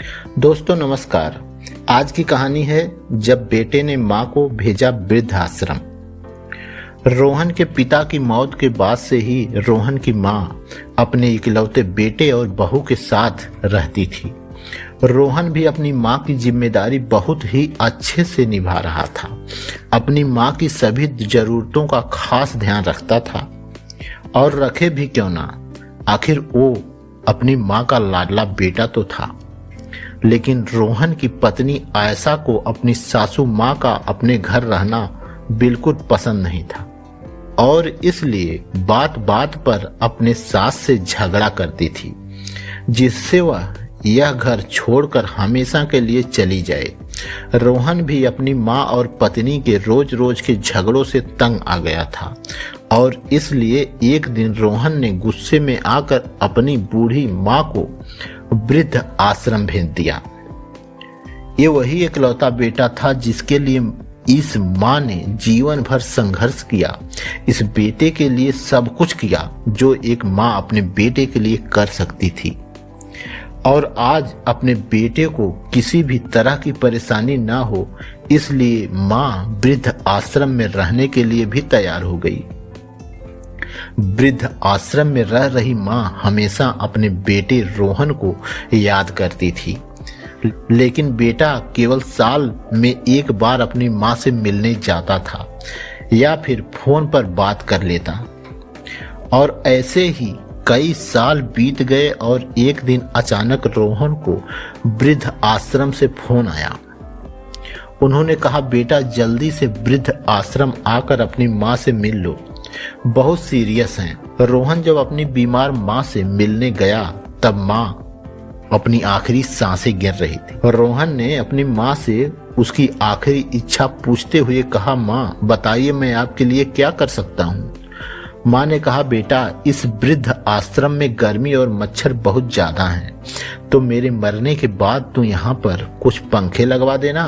दोस्तों नमस्कार। आज की कहानी है जब बेटे ने मां को भेजा वृद्धाश्रम। रोहन के पिता की मौत के बाद से ही रोहन की मां अपने इकलौते बेटे और बहू के साथ रहती थी। रोहन भी अपनी मां की जिम्मेदारी बहुत ही अच्छे से निभा रहा था। अपनी मां की सभी जरूरतों का खास ध्यान रखता था और रखे भी क्यों ना, आखिर वो अपनी मां का लाडला बेटा तो था। लेकिन रोहन की पत्नी आयशा को अपनी सासू मां का अपने घर रहना बिल्कुल पसंद नहीं था और इसलिए बात बात पर अपने सास से झगड़ा करती थी, जिससे वह यह घर छोड़कर हमेशा के लिए चली जाए। रोहन भी अपनी मां और पत्नी के रोज रोज के झगड़ों से तंग आ गया था और इसलिए एक दिन रोहन ने गुस्से में आकर अपनी बूढ़ी मां को वृद्ध आश्रम भेज दिया। ये वही इकलौता बेटा था जिसके लिए इस मां ने जीवन भर संघर्ष किया। इस बेटे के लिए सब कुछ किया जो एक मां अपने बेटे के लिए कर सकती थी और आज अपने बेटे को किसी भी तरह की परेशानी ना हो, इसलिए मां वृद्ध आश्रम में रहने के लिए भी तैयार हो गई। वृद्ध आश्रम में रह रही मां हमेशा अपने बेटे रोहन को याद करती थी, लेकिन बेटा केवल साल में एक बार अपनी मां से मिलने जाता था या फिर फोन पर बात कर लेता। और ऐसे ही कई साल बीत गए और एक दिन अचानक रोहन को वृद्ध आश्रम से फोन आया। उन्होंने कहा, बेटा जल्दी से वृद्ध आश्रम आकर अपनी मां से मिल लो, बहुत सीरियस हैं। रोहन जब अपनी बीमार मां से मिलने गया तब मां अपनी आखिरी सांसें गिर रही थी। रोहन ने अपनी मां से उसकी आखिरी इच्छा पूछते हुए कहा, मां बताइए मैं आपके लिए क्या कर सकता हूं। मां ने कहा, बेटा इस वृद्ध आश्रम में गर्मी और मच्छर बहुत ज्यादा हैं, तो मेरे मरने के बाद तू यहाँ पर कुछ पंखे लगवा देना।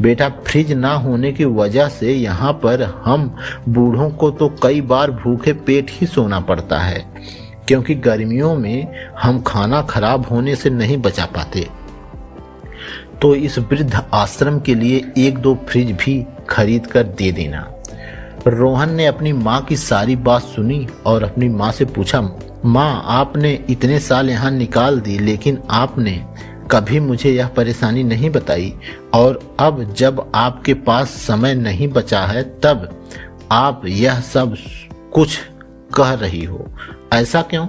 बेटा फ्रिज ना होने की वजह से यहाँ पर हम बूढ़ों को तो कई बार भूखे पेट ही सोना पड़ता है, क्योंकि गर्मियों में हम खाना खराब होने से नहीं बचा पाते। तो इस वृद्ध आश्रम के लिए 1-2 फ्रिज भी खरीद कर दे देना। रोहन ने अपनी मां की सारी बात सुनी और अपनी मां से पूछा, मां आपने इतने साल यहाँ निकाल दी, लेकिन आपने कभी मुझे यह परेशानी नहीं बताई और अब जब आपके पास समय नहीं बचा है तब आप यह सब कुछ कह रही हो, ऐसा क्यों?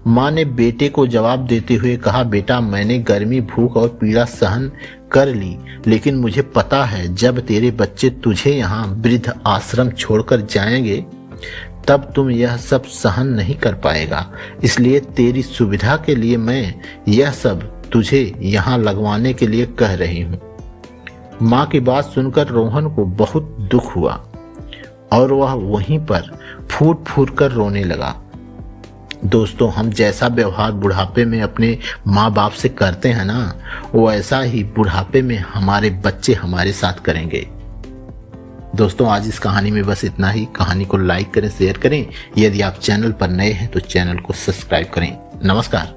मां ने बेटे को जवाब देते हुए कहा, बेटा मैंने गर्मी, भूख और पीड़ा सहन कर ली, लेकिन मुझे पता है जब तेरे बच्चे तुझे यहाँ वृद्ध आश्रम छोड़कर जाएंगे तब तुम यह सब सहन नहीं कर पाएगा, इसलिए तेरी सुविधा के लिए मैं यह सब तुझे यहाँ लगवाने के लिए कह रही हूँ। माँ की बात सुनकर रोहन को बहुत दुख हुआ और वह वहीं पर फूट फूट कर रोने लगा। दोस्तों हम जैसा व्यवहार बुढ़ापे में अपने माँ बाप से करते हैं ना, वो ऐसा ही बुढ़ापे में हमारे बच्चे हमारे साथ करेंगे। दोस्तों आज इस कहानी में बस इतना ही। कहानी को लाइक करें, शेयर करें। यदि आप चैनल पर नए हैं तो चैनल को सब्सक्राइब करें। नमस्कार।